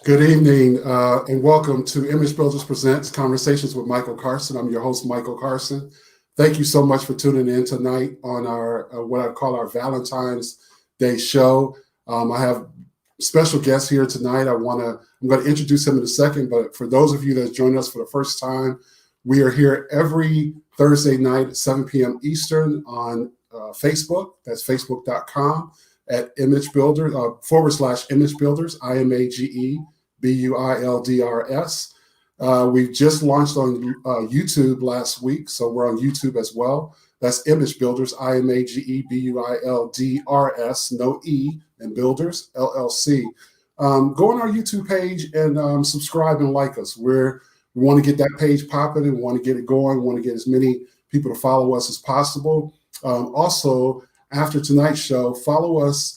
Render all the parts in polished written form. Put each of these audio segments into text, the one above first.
Good evening, and welcome to Image Builders Presents Conversations with Michael Carson. I'm your host, Michael Carson. Thank you so much for tuning in tonight on our what I call our Valentine's Day show. I have special guests here tonight. I'm going to introduce him in a second, but for those of you that joined us for the first time, we are here every Thursday night at 7 p.m. Eastern on Facebook. That's facebook.com at image builder /image builders, IMAGEBUILDRS. We just launched on YouTube last week, so we're on YouTube as well. That's Image Builders, IMAGEBUILDRS, no E, and Builders, LLC. Go on our YouTube page and subscribe and like us. We want to get that page popping and we want to get it going. We want to get as many people to follow us as possible. Also, after tonight's show, follow us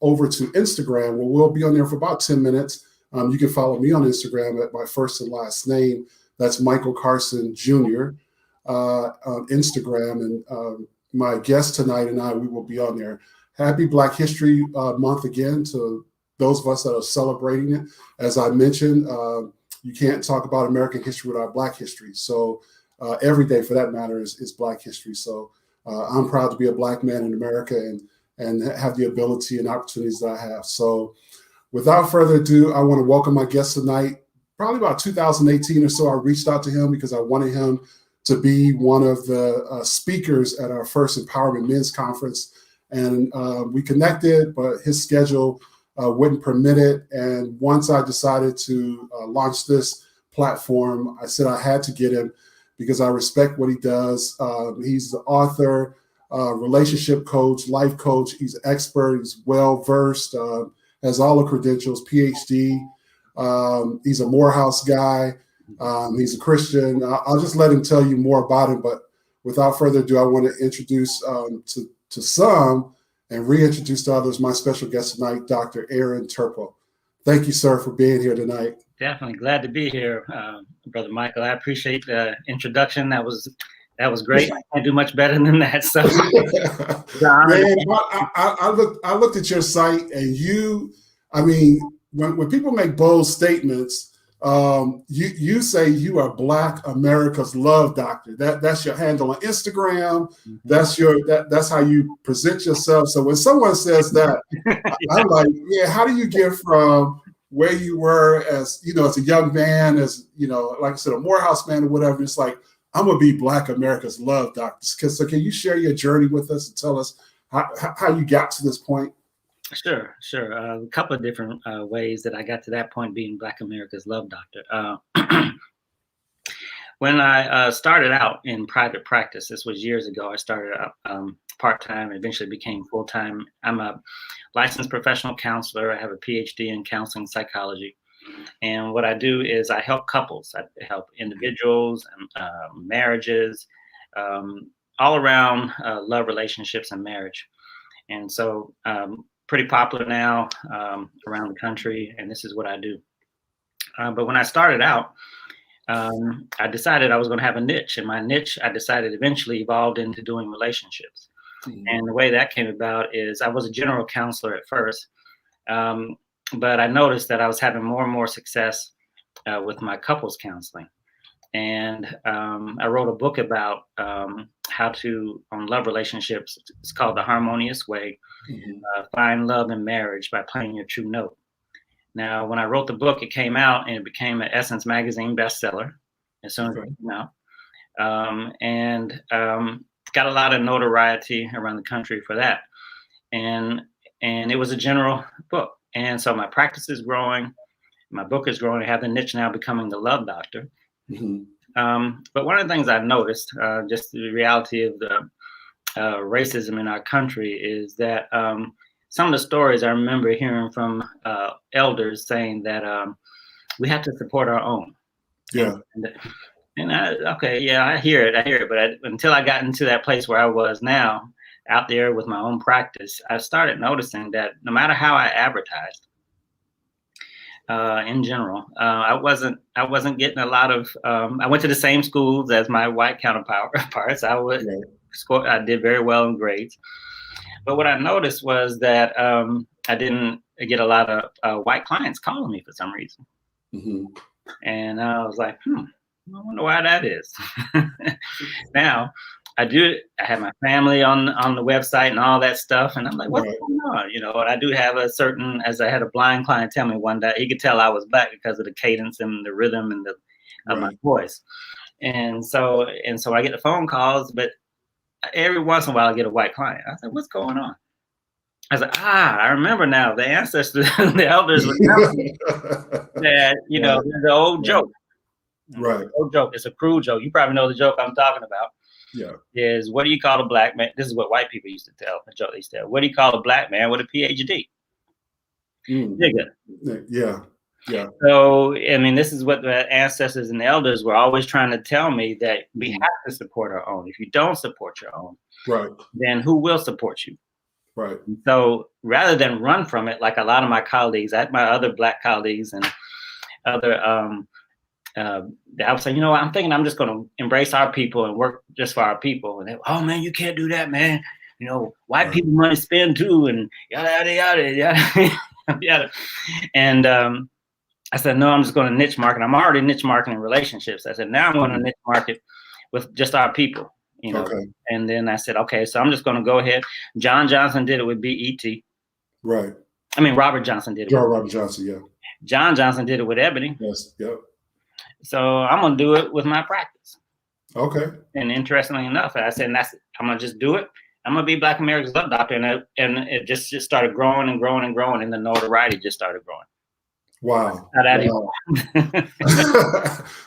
over to Instagram, where we'll be on there for about 10 minutes. You can follow me on Instagram at my first and last name. That's Michael Carson Jr. On Instagram. And my guest tonight and we will be on there. Happy Black History Month again to those of us that are celebrating it. As I mentioned, you can't talk about American history without Black history. So every day, for that matter, is Black history. So I'm proud to be a Black man in America and have the ability and opportunities that I have. So without further ado, I want to welcome my guest tonight. Probably about 2018 or so, I reached out to him because I wanted him to be one of the speakers at our first Empowerment Men's Conference. And we connected, but his schedule wouldn't permit it. And once I decided to launch this platform, I said I had to get him because I respect what he does. He's the author, relationship coach, life coach. He's an expert. He's well-versed, has all the credentials, PhD. He's a Morehouse guy. He's a Christian. I'll just let him tell you more about him. But without further ado, I want to introduce to some and reintroduce to others my special guest tonight, Dr. Aaron Turpeau. Thank you, sir, for being here tonight. Definitely glad to be here, Brother Michael. I appreciate the introduction. That was great. I can't do much better than that. So, man, I looked at your site, and when people make bold statements, you say you are Black America's Love Doctor. That's your handle on Instagram. Mm-hmm. That's how you present yourself. So when someone says that, I'm like, yeah, how do you get from where you were as a young man, as like I said, a Morehouse man or whatever? It's like, I'm gonna be Black America's Love Doctor. So can you share your journey with us and tell us how you got to this point? Sure. A couple of different ways that I got to that point, being Black America's Love Doctor. When I started out in private practice, this was years ago. I started out part-time, eventually became full-time. I'm a licensed professional counselor. I have a PhD in counseling psychology. And what I do is I help couples. I help individuals and marriages, all around love, relationships, and marriage. And so pretty popular now around the country, and this is what I do. But when I started out, I decided I was going to have a niche, and my niche, I decided, eventually evolved into doing relationships. Mm-hmm. And the way that came about is I was a general counselor at first, but I noticed that I was having more and more success with my couples counseling. And I wrote a book about how to, on love relationships. It's called The Harmonious Way, Find Love in Marriage by Playing Your True Note. Now, when I wrote the book, it came out and it became an Essence magazine bestseller as soon as it came out. And got a lot of notoriety around the country for that. And it was a general book. And so my practice is growing. My book is growing. I have the niche now, becoming the Love Doctor. Mm-hmm. But one of the things I've noticed, just the reality of the racism in our country, is that some of the stories I remember hearing from elders saying that we have to support our own. Yeah. And I hear it. But until I got into that place where I was now, out there with my own practice, I started noticing that no matter how I advertised, in general, I wasn't getting a lot of. I went to the same schools as my white counterparts. I did very well in grades, but what I noticed was that I didn't get a lot of white clients calling me for some reason. Mm-hmm. And I was like, I wonder why that is. Now, I have my family on the website and all that stuff, and I'm like, what's Right. going on? You know, and I do have as I had a blind client tell me one day, he could tell I was black because of the cadence and the rhythm and of my Right. voice. And so I get the phone calls, but every once in a while I get a white client. I said, what's going on? I was like, I remember now. The ancestors, the elders would tell me that, you know, Right. there's an old joke. Right. Old joke. It's a cruel joke. You probably know the joke I'm talking about. Yeah. Is what do you call a black man? This is what white people used to tell. The joke they used to tell. What do you call a black man with a PhD? Mm. Nigga. Yeah. Yeah. So, I mean, this is what the ancestors and the elders were always trying to tell me, that we have to support our own. If you don't support your own, Right. then who will support you? Right. So rather than run from it, like a lot of my colleagues, my other black colleagues and other, I would say, you know what, I'm thinking I'm just going to embrace our people and work just for our people. And they, oh man, you can't do that, man. You know, white people money spend too, and yada, yada, yada, yada, yada. And I said, no, I'm just going to niche market. I'm already niche marketing relationships. I said, now I'm going to niche market with just our people, you know. Okay. And then I said, okay, so I'm just going to go ahead. John Johnson did it with BET. Right. I mean, Robert Johnson did it. Robert Johnson, yeah. John Johnson did it with Ebony. Yes. Yep. So I'm going to do it with my practice. Okay. And interestingly enough, I said, I'm going to just do it. I'm going to be Black America's Love Doctor. And it just started growing and growing and growing. And the notoriety just started growing. Wow. Wow.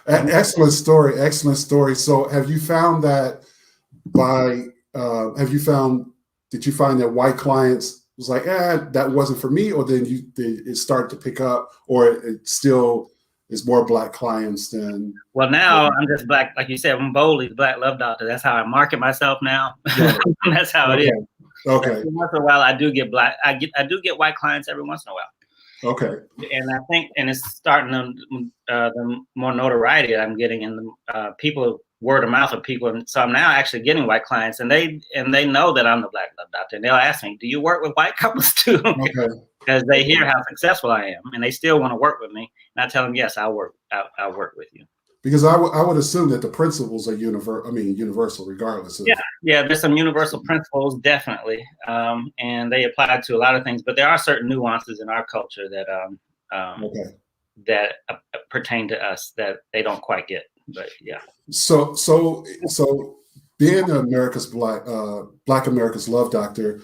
An excellent story. Excellent story. So have you found that did you find that white clients was like, that wasn't for me, or then it started to pick up, or it still is more black clients than? Well, now I'm just black, like you said, I'm boldly the Black Love Doctor. That's how I market myself now. Right. That's how it is. Okay. Every once in a while, I do get white clients every once in a while. Okay. And I think, and it's starting the more notoriety I'm getting, in the people, word of mouth of people. And so I'm now actually getting white clients, and they know that I'm the Black Love Doctor. And they'll ask me, do you work with white couples too? Okay. Because they hear how successful I am, and they still want to work with me. And I tell them, yes, I'll work with you. Because I would assume that the principles are universal regardless of. Yeah, there's some universal principles, definitely, and they apply to a lot of things. But there are certain nuances in our culture that that pertain to us that they don't quite get. But yeah. So being Black America's Love Doctor,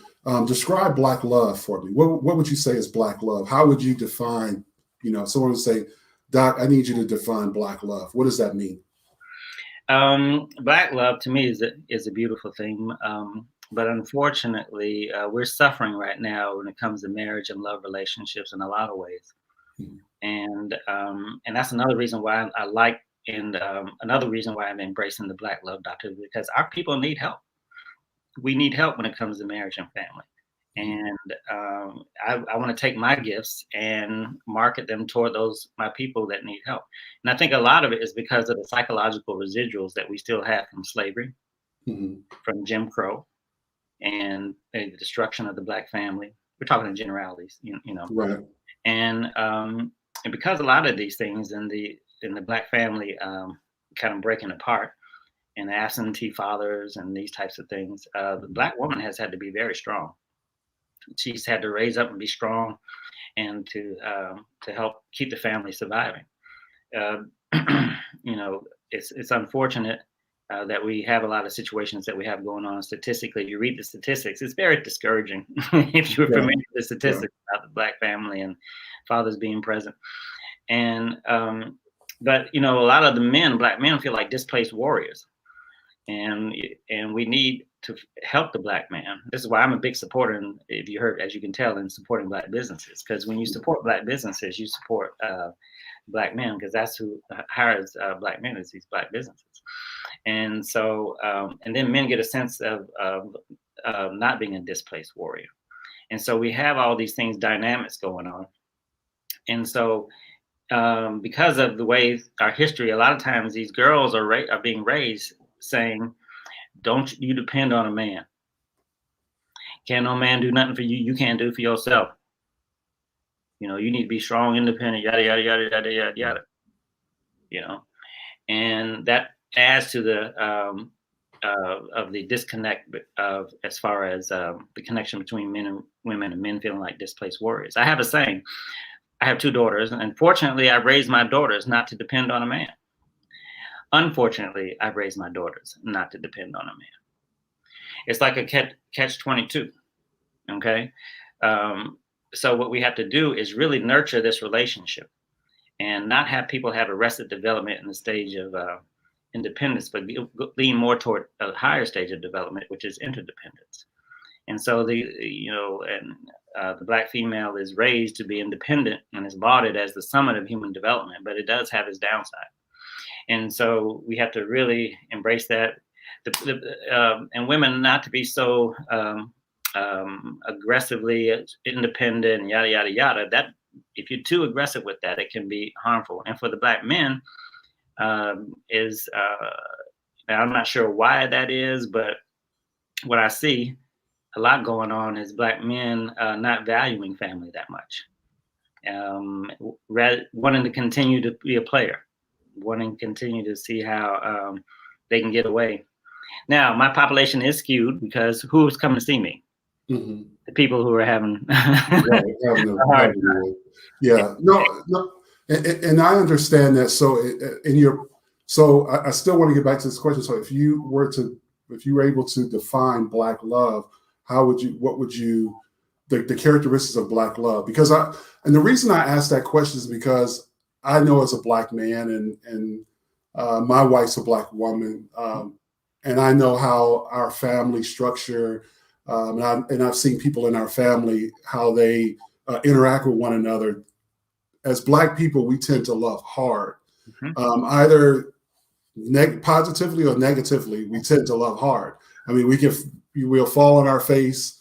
describe Black love for me. What would you say is Black love? How would you define? Someone would say, Doc, I need you to define Black love. What does that mean? Black love to me is a beautiful thing, but unfortunately, we're suffering right now when it comes to marriage and love relationships in a lot of ways, and that's another reason why I like. And another reason why I'm embracing the Black Love Doctor is because our people need help. We need help when it comes to marriage and family. And I want to take my gifts and market them toward my people that need help. And I think a lot of it is because of the psychological residuals that we still have from slavery, from Jim Crow, and the destruction of the Black family. We're talking in generalities, you know. Right. And because a lot of these things in the Black family kind of breaking apart, and absentee fathers and these types of things, the Black woman has had to be very strong. She's had to raise up and be strong, and to help keep the family surviving. It's unfortunate that we have a lot of situations that we have going on statistically. You read the statistics; it's very discouraging if you're familiar with the statistics about the Black family and fathers being present. And but a lot of the Black men feel like displaced warriors, and we need to help the Black man. This is why I'm a big supporter, and if you heard, as you can tell, in supporting Black businesses, because when you support Black businesses, you support Black men, because that's who hires Black men, is these Black businesses. And so, and then men get a sense of not being a displaced warrior. And so we have all these dynamics going on. And so, because of the way our history, a lot of times these girls are being raised saying, don't you depend on a man. Can no man do nothing for you? You can't do for yourself. You need to be strong, independent, yada, yada, yada, yada, yada, yada, you know, and that adds to of the disconnect of as far as the connection between men and women and men feeling like displaced warriors. I have a saying. I have two daughters, and fortunately, I raised my daughters not to depend on a man. Unfortunately, I've raised my daughters not to depend on a man. It's like a catch 22. Okay. Um, so what we have to do is really nurture this relationship and not have people have arrested development in the stage of independence, but lean more toward a higher stage of development, which is interdependence. And so the black female is raised to be independent and is lauded as the summit of human development, but it does have its downside. And so we have to really embrace that. And women not to be so aggressively independent and yada yada yada. That if you're too aggressive with that, it can be harmful. And for the black men, is I'm not sure why that is, but what I see a lot going on is black men not valuing family that much, wanting to continue to be a player, wanting to continue to see how they can get away. Now, my population is skewed because who's coming to see me? Mm-hmm. The people who are having, yeah, no, and I understand that. So, I still want to get back to this question. So, if you were able to define Black love, what would you, the characteristics of Black love? Because and the reason I asked that question is because I know as a Black man and my wife's a Black woman, and I know how our family structure, and I've seen people in our family, how they interact with one another. As Black people, we tend to love hard, either positively or negatively. We tend to love hard. I mean, we'll fall on our face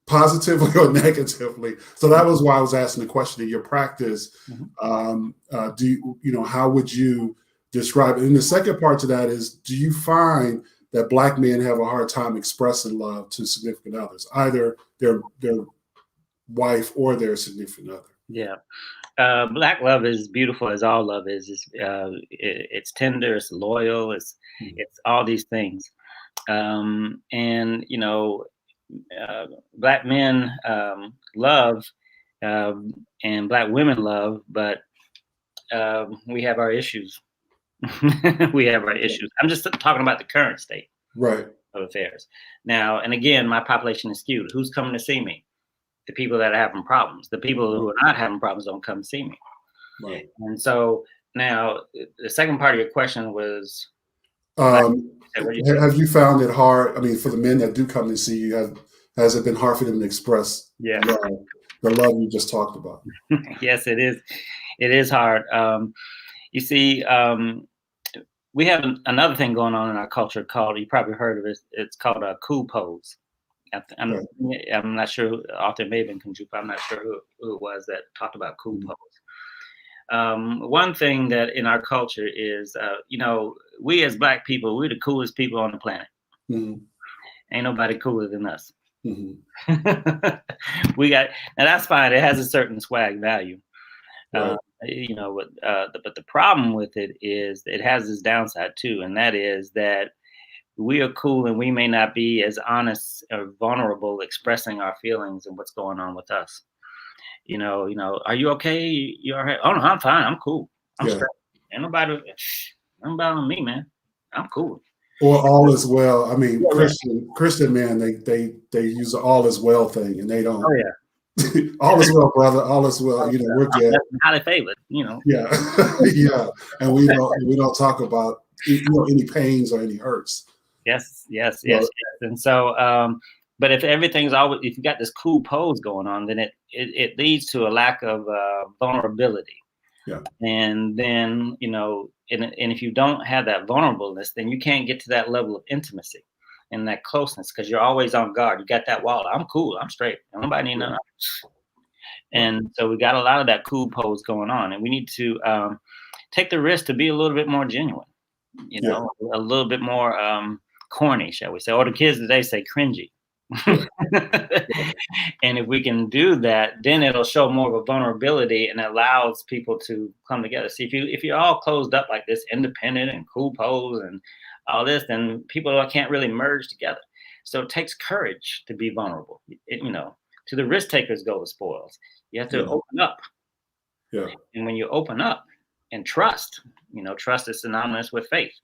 positively or negatively. So that was why I was asking the question in your practice. How would you describe it? And the second part to that is, do you find that Black men have a hard time expressing love to significant others, either their wife or their significant other? Yeah. Black love is beautiful as all love is. It's tender, it's loyal, it's all these things. And Black men love and Black women love, but we have our issues. We have our issues. I'm just talking about the current state of affairs. Now, and again, my population is skewed. Who's coming to see me? The people that are having problems. The people who are not having problems don't come see me. Right. And so now the second part of your question was, have you found it hard? I mean, for the men that do come to see you, has it been hard for them to express the love you just talked about? Yes, it is. It is hard. You see, we have another thing going on in our culture called, you probably heard of it, it's called a cool pose. I'm not sure, author may have been Kunjupa, I'm not sure who it was that talked about cool pose. One thing that in our culture is, we as Black people, we're the coolest people on the planet. Ain't nobody cooler than us. Now that's fine. It has a certain swag value. Right. But the problem with it is it has this downside too, and that is that we are cool and we may not be as honest or vulnerable expressing our feelings and what's going on with us. Are you okay? You all right? Oh no, I'm fine. I'm cool. I'm straight. Ain't nobody on me, man. I'm cool. Or all is well. I mean, Christian men, they use the all is well thing, and they don't. Oh yeah. All is well, brother. All is well. We're good. Highly favored. Yeah, yeah. And we don't talk about any pains or any hurts. Yes. And so, but if everything's always, if you got this cool pose going on, then it leads to a lack of vulnerability. Yeah. And then and if you don't have that vulnerableness, then you can't get to that level of intimacy and that closeness because you're always on guard. You got that wall. I'm cool. I'm straight. Nobody need nothing. And so we got a lot of that cool pose going on, and we need to take the risk to be a little bit more genuine. A little bit more corny, shall we say, or the kids today say cringy. And if we can do that, then it'll show more of a vulnerability and allows people to come together. See, if you're all closed up like this, independent and cool pose and all this, then people can't really merge together. So it takes courage to be vulnerable. To the risk takers go the spoils. You have to Yeah. open up. Yeah. And when you open up and trust, trust is synonymous with faith.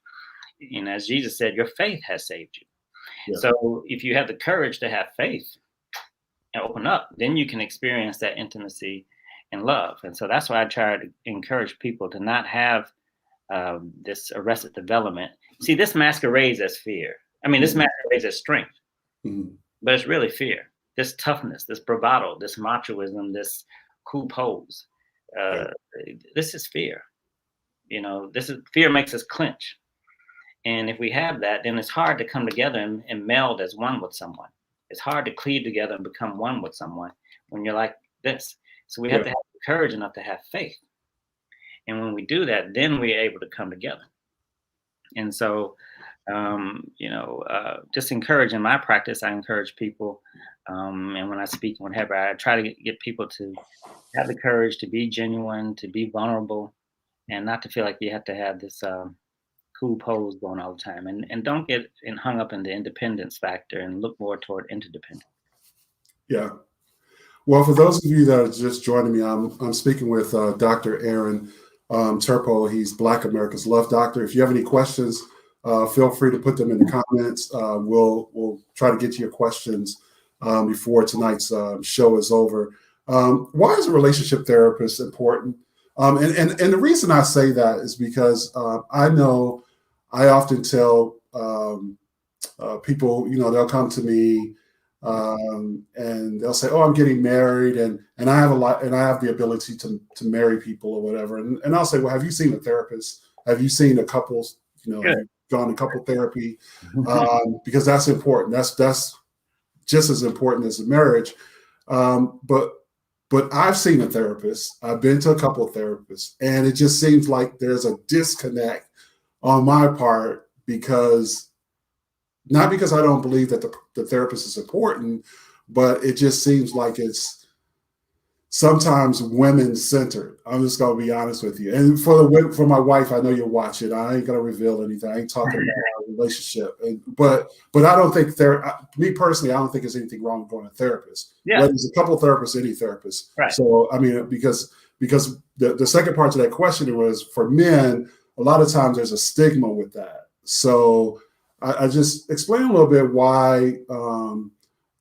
And as Jesus said, your faith has saved you. Yeah. So if you have the courage to have faith and open up, then you can experience that intimacy and love. And so that's why I try to encourage people to not have this arrested development. See, this masquerades as fear. I mean, this masquerades as strength, but it's really fear. This toughness, this bravado, this machoism, this cool pose. This is fear. Fear makes us clench. And if we have that, then it's hard to come together and meld as one with someone. It's hard to cleave together and become one with someone when you're like this. So we have to have courage enough to have faith. And when we do that, then we're able to come together. And so, just encourage in my practice, I encourage people. And when I speak, whenever I try to get people to have the courage to be genuine, to be vulnerable, and not to feel like you have to have this cool pose going all the time, and don't get hung up in the independence factor and look more toward interdependence. Yeah. Well, for those of you that are just joining me, I'm speaking with Dr. Aaron Turpeau. He's Black America's Love Doctor. If you have any questions, feel free to put them in the comments. We'll try to get to your questions before tonight's show is over. Why is a relationship therapist important? And the reason I say that is because I know I often tell people, they'll come to me and they'll say, "Oh, I'm getting married, and I have the ability to marry people or whatever." And I'll say, "Well, have you seen a therapist? Have you seen a couples? Have gone to couple therapy?" Because that's important. That's just as important as a marriage. But I've seen a therapist. I've been to a couple of therapists, and it just seems like there's a disconnect on my part not because I don't believe that the therapist is important, but it just seems like it's sometimes women-centered. I'm just going to be honest with you. And for my wife, I know you'll watch it. I ain't going to reveal anything. I ain't talking about our relationship. But I don't think me personally, I don't think there's anything wrong with going to a therapist. Yeah. Whether it's a couple therapists, any therapist. Right. So, I mean, because the second part to that question was, for men, a lot of times there's a stigma with that. So I just explain a little bit why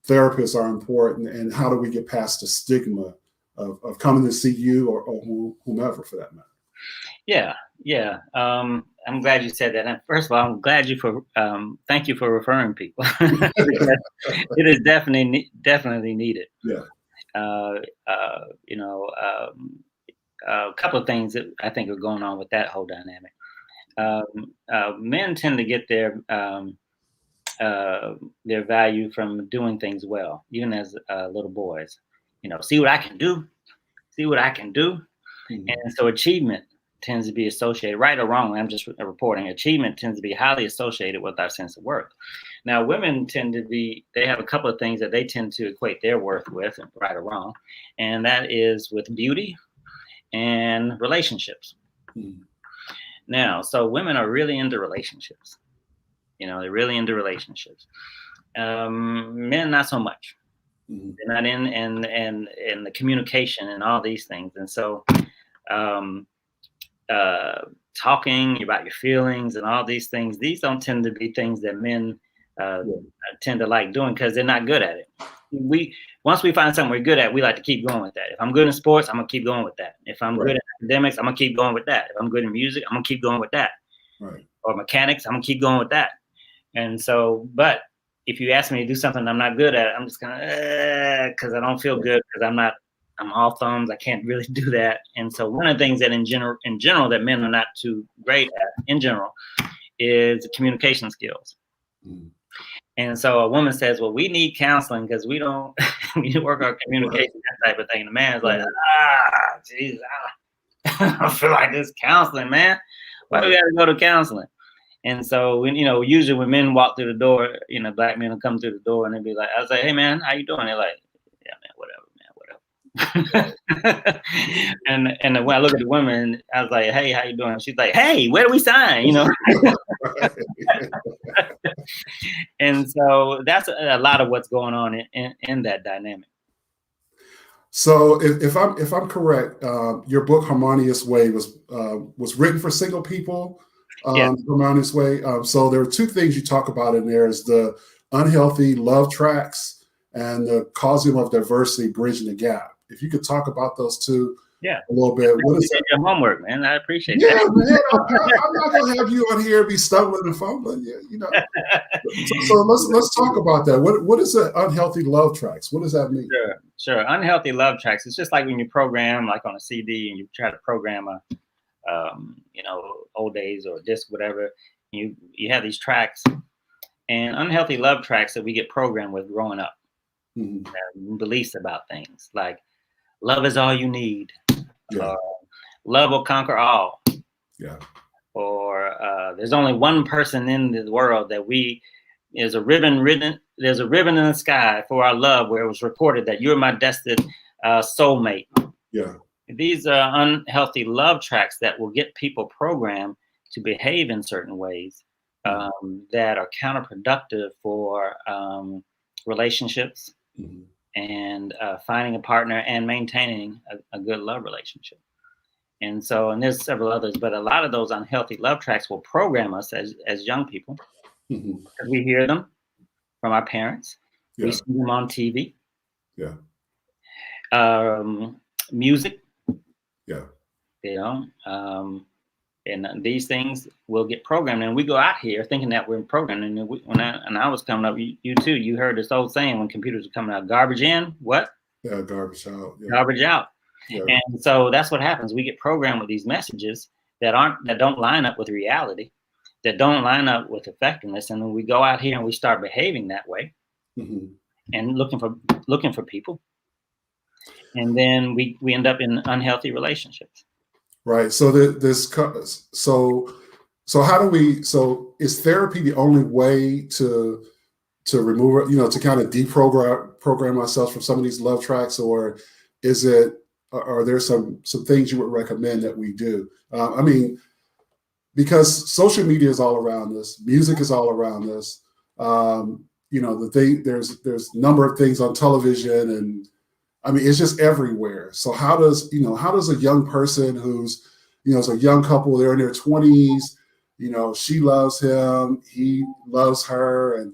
therapists are important and how do we get past the stigma of coming to see you or whomever for that matter. Yeah. I'm glad you said that. And first of all, I'm glad thank you for referring people. It is definitely needed. Yeah. A couple of things that I think are going on with that whole dynamic. Men tend to get their value from doing things well, even as little boys. See what I can do. Mm-hmm. And so achievement tends to be associated, right or wrong, I'm just reporting, achievement tends to be highly associated with our sense of worth. Now, women they have a couple of things that they tend to equate their worth with, right or wrong, and that is with beauty and relationships. Mm-hmm. Now, so women are really into relationships. They're really into relationships. Men, not so much. Mm-hmm. They're not in the communication and all these things. And so talking about your feelings and all these things, these don't tend to be things that men tend to like doing because they're not good at it. Once we find something we're good at, we like to keep going with that. If I'm good in sports, I'm gonna keep going with that. If I'm good at academics, I'm gonna keep going with that. If I'm good in music, I'm gonna keep going with that. Right. Or mechanics, I'm gonna keep going with that. And so, but if you ask me to do something I'm not good at, I'm just gonna because I don't feel good because I'm all thumbs. I can't really do that. And so one of the things that in general that men are not too great at in general is communication skills. Mm. And so a woman says, well, we need counseling because we don't need to work on communication, that type of thing. The man's like, geez, I don't feel like this counseling, man. Why do we have to go to counseling? And so when, usually when men walk through the door, black men will come through the door and they'll be like, I was like, hey man, how you doing? They're like, yeah, man, whatever. And when I look at the woman, I was like, hey, how you doing? She's like, hey, where do we sign? And so that's a lot of what's going on in that dynamic. So if I'm correct, your book Harmonious Way was written for single people. Yeah. Harmonious Way. So there are two things you talk about in there: is the unhealthy love tracks and the causing of diversity, bridging the gap. If you could talk about those two, a little bit. What is that? Your homework, man. I appreciate that. Yeah, man. I'm not gonna have you on here be stumbling and fumbling. So let's talk about that. What is the unhealthy love tracks? What does that mean? Sure. Unhealthy love tracks. It's just like when you program, like on a CD, and you try to program old days or disc, whatever. You have these tracks, and unhealthy love tracks that we get programmed with growing up. Beliefs about things like love is all you need. Love will conquer all. Or there's only one person in the world that there's a ribbon in the sky for our love, where it was reported that you're my destined soulmate. These are unhealthy love tracks that will get people programmed to behave in certain ways that are counterproductive for relationships and finding a partner and maintaining a good love relationship. And there's several others, but a lot of those unhealthy love tracks will program us as young people. Because we hear them from our parents. We see them on TV. Music. And these things will get programmed, and we go out here thinking that we're programmed. And when I was coming up, you too, you heard this old saying when computers are coming out: garbage in, what? Garbage out. Garbage out. And so that's what happens. We get programmed with these messages that don't line up with reality, that don't line up with effectiveness, and then we go out here and we start behaving that way, and looking for people, and then we end up in unhealthy relationships. Right. So how do we? So is therapy the only way to remove it? To kind of program ourselves from some of these love tracks, or is it? Are there some things you would recommend that we do? Because social media is all around us, music is all around us. There's a number of things on television, and it's just everywhere. So how does a young person who's, it's a young couple, they're in their 20s, she loves him, he loves her,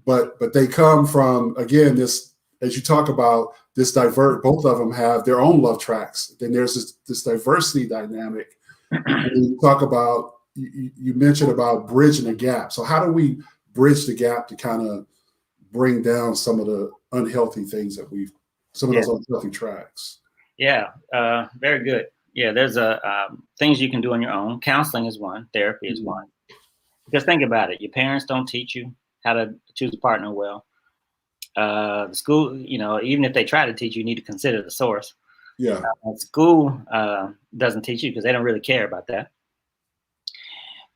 but they come from, again, this, as you talk about, this both of them have their own love tracks. Then there's this diversity dynamic. And you talk about, you mentioned about bridging the gap. So how do we bridge the gap to kind of bring down some of the unhealthy things that some of those unhealthy tracks? Very good. There's things you can do on your own. Counseling is one. Therapy is one. Because think about it. Your parents don't teach you how to choose a partner well. The school, even if they try to teach you, you need to consider the source. School doesn't teach you because they don't really care about that.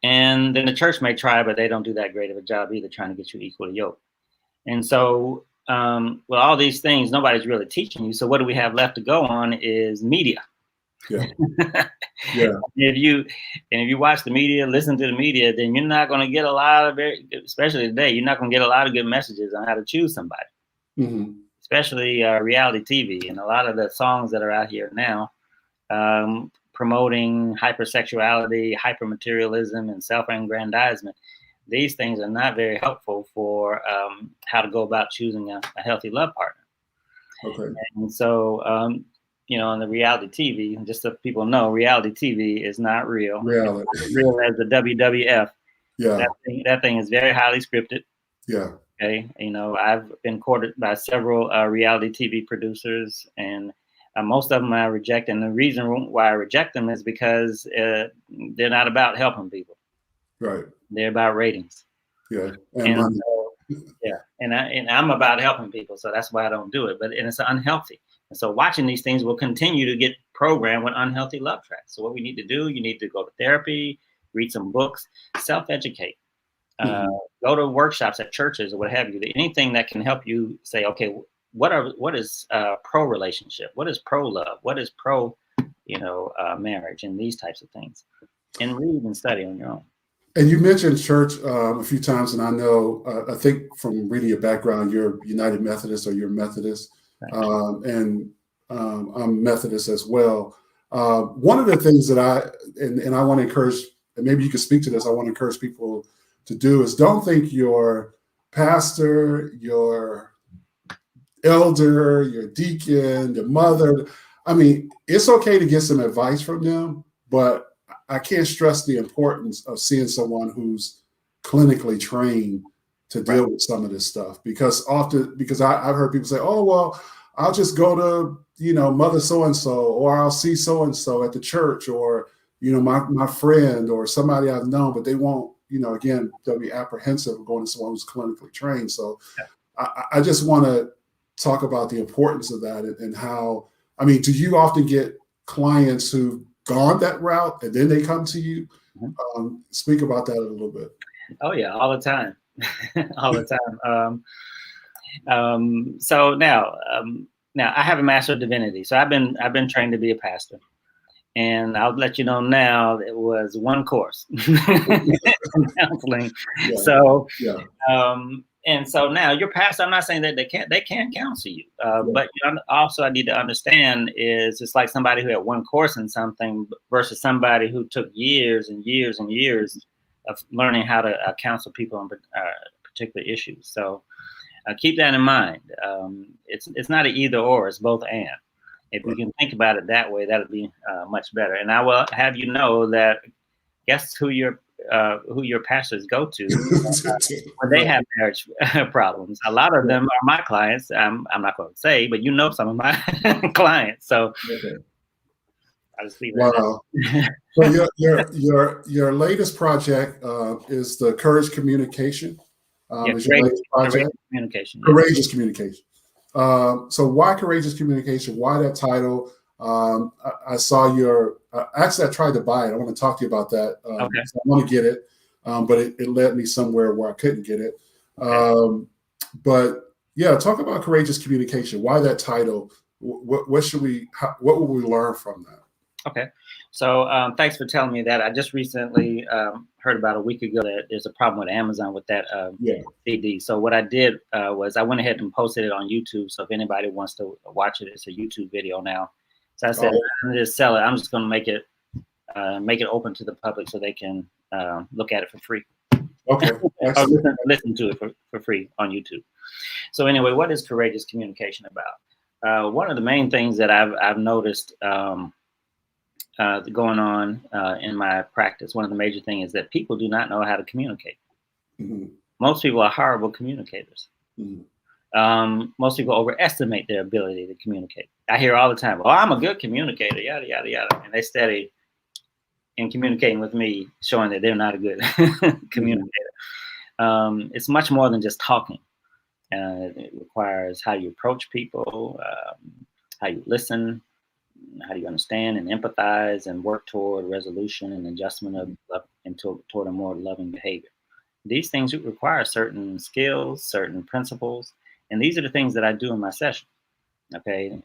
And then the church may try, but they don't do that great of a job either, trying to get you equal to yoke. And so, with all these things, nobody's really teaching you. So what do we have left to go on is media. If you watch the media, listen to the media, then you're not going to get a lot of especially today, you're not going to get a lot of good messages on how to choose somebody. Especially reality TV, and a lot of the songs that are out here now promoting hypersexuality, hypermaterialism, and self-aggrandizement. These things are not very helpful for how to go about choosing a healthy love partner. And so, on the reality TV, just so people know, reality TV is not real. It's as real as the WWF. That thing is very highly scripted. Okay. I've been courted by several reality TV producers, and most of them I reject. And the reason why I reject them is because they're not about helping people. They're about ratings. And I'm about helping people, so that's why I don't do it. But it's unhealthy. And so watching these things will continue to get programmed with unhealthy love tracks. So what we need to do, you need to go to therapy, read some books, self-educate, go to workshops at churches or what have you. Anything that can help you say, okay, what is pro relationship? What is pro love? What is pro, marriage, and these types of things, and read and study on your own. And you mentioned church a few times, and I know, I think from reading your background, you're United Methodist or you're Methodist, and I'm Methodist as well. One of the things that I want to encourage, and maybe you can speak to this, I want to encourage people to do is don't think your pastor, your elder, your deacon, your mother, I mean, it's okay to get some advice from them, but I can't stress the importance of seeing someone who's clinically trained to deal with some of this stuff, because I've heard people say, oh, well, I'll just go to, mother so-and-so, or I'll see so-and-so at the church, or, my friend or somebody I've known, but they won't, again, they'll be apprehensive of going to someone who's clinically trained. So I just want to talk about the importance of that and how, I mean, do you often get clients who've gone that route and then they come to you? Speak about that a little bit. Oh yeah, all the time. All the time. So now I have a Master of Divinity. So I've been trained to be a pastor, and I'll let you know now it was one course in counseling. Yeah. So and so now your pastor, I'm not saying that they can't counsel you, but also I need to understand is it's like somebody who had one course in something versus somebody who took years and years and years of learning how to counsel people on particular issues. So keep that in mind. It's not an either or, it's both and. If we can think about it that way, that'll be much better. And I will have you know that guess who your pastors go to when they have marriage problems. A lot of them are my clients. I'm not going to say, but some of my clients. So I just leave it. Wow. So your latest project is the Courage Communication. Is your latest project? Courageous Communication. So why Courageous Communication? Why that title? I saw actually I tried to buy it. I want to talk to you about that. Okay. So I want to get it, but it led me somewhere where I couldn't get it. Okay. But yeah, talk about Courageous Communication. Why that title? What will we learn from that? Okay. So thanks for telling me that. I just recently heard about a week ago that there's a problem with Amazon with that CD. So what I did was I went ahead and posted it on YouTube. So if anybody wants to watch it, it's a YouTube video now. So I said, I'm going to just sell it. I'm just going to make it open to the public so they can look at it for free. Okay. Or listen to it for free on YouTube. So anyway, what is Courageous Communication about? One of the main things that I've noticed going on in my practice, one of the major things is that people do not know how to communicate. Mm-hmm. Most people are horrible communicators. Mm-hmm. Most people overestimate their ability to communicate. I hear all the time, "Oh, I'm a good communicator, yada, yada, yada." And they steady in communicating with me, showing that they're not a good communicator. It's much more than just talking. It requires how you approach people, how you listen, how do you understand and empathize and work toward resolution and adjustment of toward a more loving behavior. These things require certain skills, certain principles, and these are the things that I do in my session. Okay,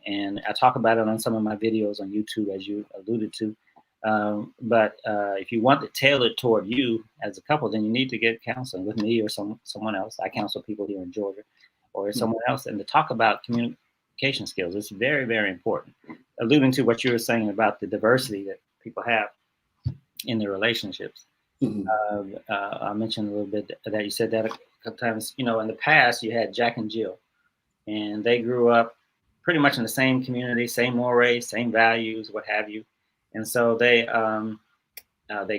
and I talk about it on some of my videos on YouTube, as you alluded to. But if you want to tailor it toward you as a couple, then you need to get counseling with me or someone else. I counsel people here in Georgia, or someone else, and to talk about communication skills. It's very, very important. Alluding to what you were saying about the diversity that people have in their relationships. Mm-hmm. I mentioned a little bit that you said that a couple times. In the past, you had Jack and Jill, and they grew up pretty much in the same community, same mores, same values, what have you. And so they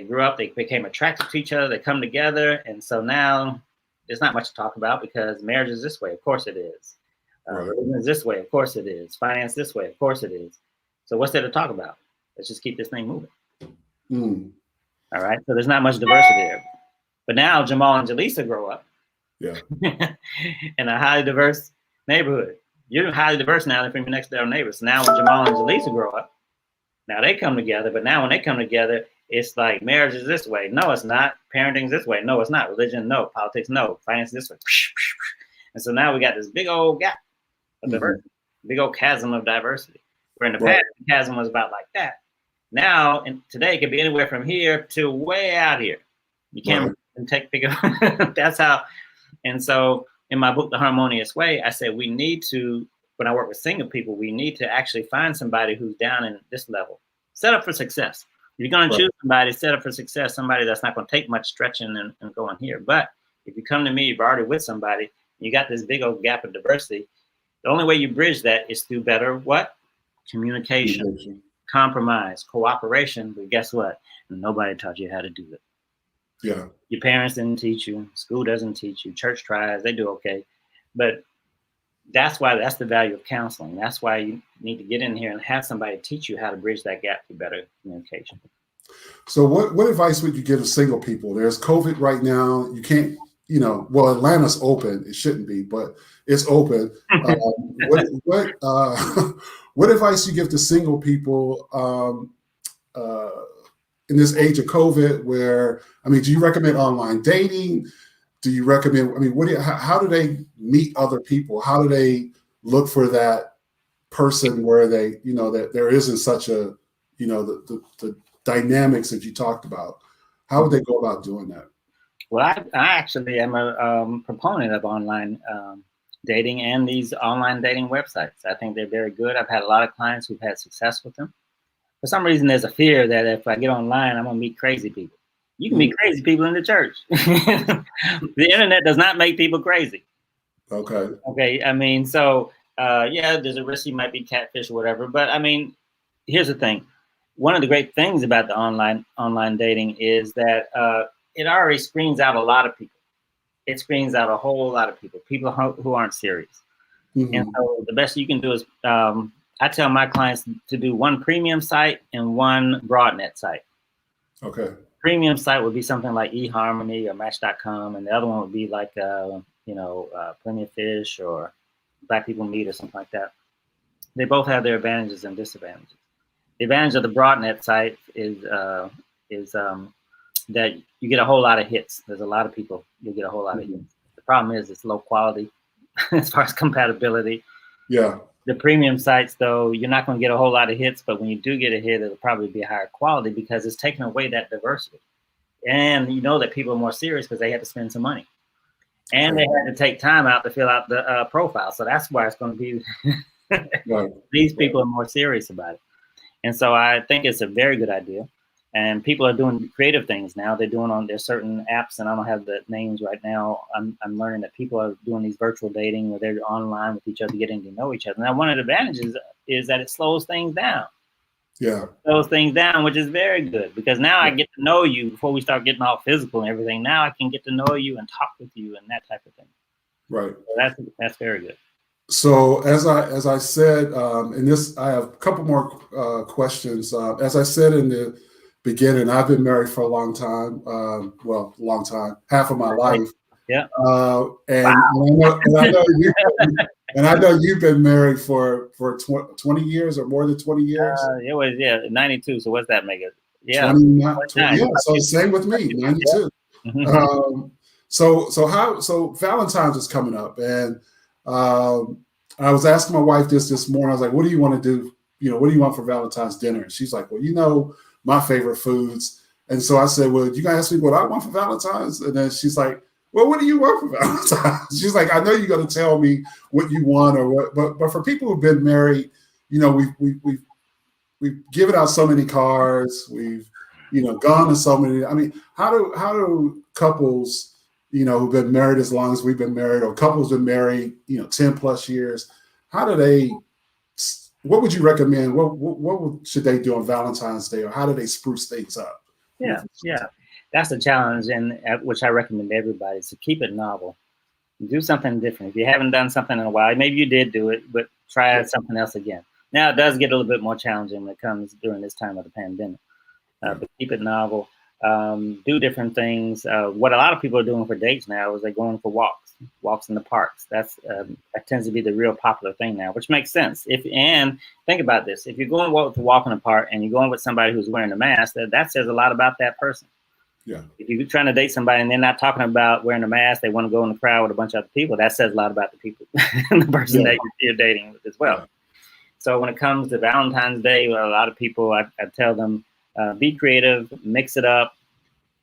grew up, they became attracted to each other, they come together. And so now there's not much to talk about because marriage is this way. Of course it is. Business this way. Of course it is. Finance this way. Of course it is. So what's there to talk about? Let's just keep this thing moving. Mm. All right. So there's not much diversity there. But now Jamal and Jaleesa grow up. Yeah. in a highly diverse neighborhood. You're highly diverse now from your next door neighbors. So now when Jamal and Jaleesa grow up, now they come together. But now when they come together, It's like marriage is this way. No, it's not. Parenting is this way. No, it's not. Religion, no. Politics, no. Finance this way. And so now we got this big old gap of diversity, big old chasm of diversity. Where in the past, the chasm was about like that. Now, and today, it could be anywhere from here to way out here. You can't pick up. That's how. And so in my book, The Harmonious Way, I said we need to, when I work with single people, we need to actually find somebody who's down in this level, set up for success. If you're going to choose somebody, set up for success, somebody that's not going to take much stretching and going here. But if you come to me, you've already with somebody, you got this big old gap of diversity. The only way you bridge that is through better what? Communication, compromise, cooperation. But guess what? Nobody taught you how to do it. Yeah. Your parents didn't teach you. School doesn't teach you. Church tries. They do okay. But that's the value of counseling. That's why you need to get in here and have somebody teach you how to bridge that gap through better communication. So what advice would you give to single people? There's COVID right now. You can't, well, Atlanta's open. It shouldn't be, but it's open. What advice you give to single people in this age of COVID where, do you recommend online dating? Do you recommend, how do they meet other people? How do they look for that person where they, that there isn't such a, the dynamics that you talked about? How would they go about doing that? Well, I actually am a proponent of online dating and these online dating websites. I think they're very good. I've had a lot of clients who've had success with them. For some reason, there's a fear that if I get online, I'm going to meet crazy people. You can meet crazy people in the church. The internet does not make people crazy. Okay. Okay. So there's a risk you might be catfish or whatever. But here's the thing. One of the great things about the online dating is that it already screens out a lot of people. It screens out a whole lot of people who aren't serious. And so the best you can do is I tell my clients to do one premium site and one broadnet site. Okay. Premium site would be something like eHarmony or Match.com, and the other one would be like Plenty of Fish or Black People Meet or something like that. They both have their advantages and disadvantages. The advantage of the broadnet site is that you get a whole lot of hits. There's a lot of people. You'll get a whole lot of hits. The problem is it's low quality as far as compatibility. Yeah. The premium sites, though, you're not going to get a whole lot of hits, but when you do get a hit, it'll probably be higher quality because it's taking away that diversity. And you know that people are more serious because they had to spend some money. And they had to take time out to fill out the profile. So that's why it's going to be these people are more serious about it. And so I think it's a very good idea. And people are doing creative things now. They're doing on their certain apps, and I don't have the names right now. I'm learning that people are doing these virtual dating where they're online with each other, getting to know each other. Now, one of the advantages is that it slows things down. Yeah. It slows things down, which is very good because now I get to know you before we start getting all physical and everything. Now I can get to know you and talk with you and that type of thing. Right. So that's very good. So as I said, in this, I have a couple more questions. As I said in the beginning, I've been married for a long time. Long time, half of my life. Yeah. And I know you've been married for 20 years or more than 20 years. It was 92. So what's that make it? Yeah. 20, yeah. So same with me, 92. Yeah. So Valentine's is coming up, and I was asking my wife this morning. I was like, "What do you want to do? What do you want for Valentine's dinner?" And she's like, "Well, my favorite foods." And so I said, "Well, you gonna ask me what I want for Valentine's?" And then she's like, "Well, what do you want for Valentine's?" She's like, "I know you're gonna tell me what you want or what, but for people who've been married, we've given out so many cards. We've gone to so many. How do couples who've been married as long as we've been married, or couples been married 10 plus years, what would you recommend? What should they do on Valentine's Day, or how do they spruce things up? Yeah. That's a challenge, and which I recommend to everybody, is to keep it novel. Do something different. If you haven't done something in a while, maybe you did do it, but try something else again. Now, it does get a little bit more challenging when it comes during this time of the pandemic, but keep it novel. do different things. What a lot of people are doing for dates now is they're going for walks in the parks. That tends to be the real popular thing now, which makes sense. And think about this: if you're going to walk in the park and you're going with somebody who's wearing a mask, that says a lot about that person. Yeah. If you're trying to date somebody and they're not talking about wearing a mask, they want to go in the crowd with a bunch of other people. That says a lot about the people, the person that you're dating with as well. Yeah. So when it comes to Valentine's Day, a lot of people, I tell them, be creative, mix it up.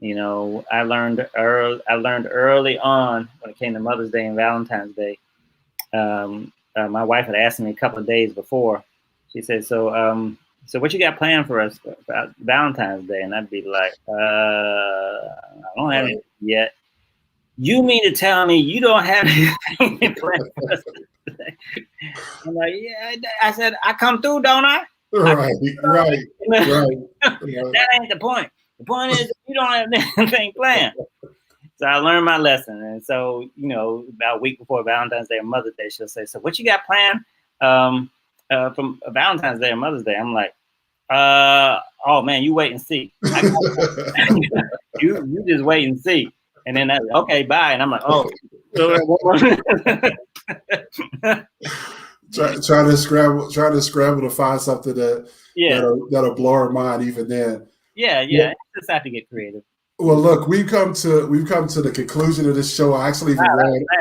You know, I learned early on when it came to Mother's Day and Valentine's Day. My wife had asked me a couple of days before. She said, "So what you got planned for us for Valentine's Day?" And I'd be like, "I don't have anything yet." You mean to tell me you don't have anything planned for us today? I'm like, "Yeah." I said, "I come through, don't I?" Right. That ain't the point. The point is you don't have anything planned. So I learned my lesson. And so, you know, about a week before Valentine's Day or Mother's Day, she'll say, "So what you got planned from Valentine's Day or Mother's Day?" I'm like, "Oh man, you wait and see." you just wait and see. And then okay, bye. And I'm like, "Oh." Trying to scramble to find something that'll blow our mind even then. Yeah. Just have to get creative. Well, look, we've come to the conclusion of this show. I actually ran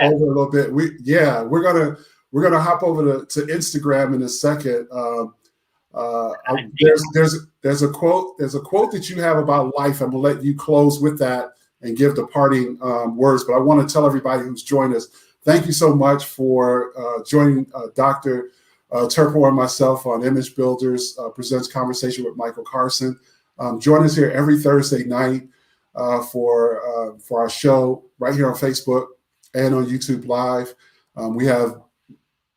over a little bit. We're gonna hop over to Instagram in a second. There's a quote that you have about life. I'm gonna let you close with that and give the parting words. But I want to tell everybody who's joined us, thank you so much for joining Dr. Turpeau and myself on Image Builders Presents Conversation with Michael Carson. Join us here every Thursday night for our show right here on Facebook and on YouTube Live. We have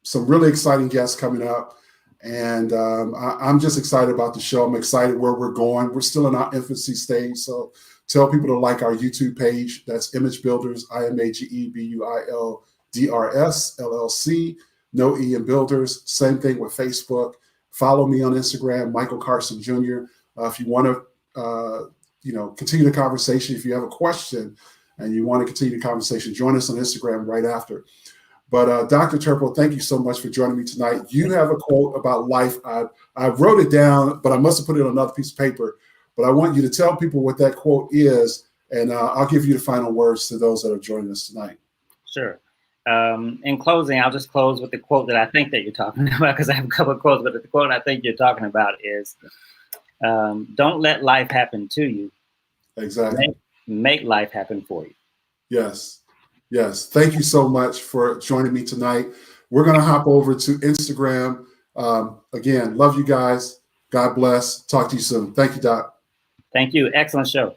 some really exciting guests coming up, and I'm just excited about the show. I'm excited where we're going. We're still in our infancy stage, so tell people to like our YouTube page. That's Image Builders, IMAGEBUILDRS LLC. No E in Builders. Same thing with Facebook. Follow me on Instagram, Michael Carson Jr. If you want to continue the conversation. If you have a question and you want to continue the conversation, join us on Instagram right after. But Dr. Turpeau, thank you so much for joining me tonight. You have a quote about life. I wrote it down, but I must have put it on another piece of paper. But I want you to tell people what that quote is, and I'll give you the final words to those that are joining us tonight. Sure. In closing, I'll just close with the quote that I think that you're talking about, because I have a couple of quotes, but the quote I think you're talking about is, don't let life happen to you. Exactly. Make life happen for you. Yes. Thank you so much for joining me tonight. We're going to hop over to Instagram. Again, love you guys. God bless. Talk to you soon. Thank you, Doc. Thank you. Excellent show.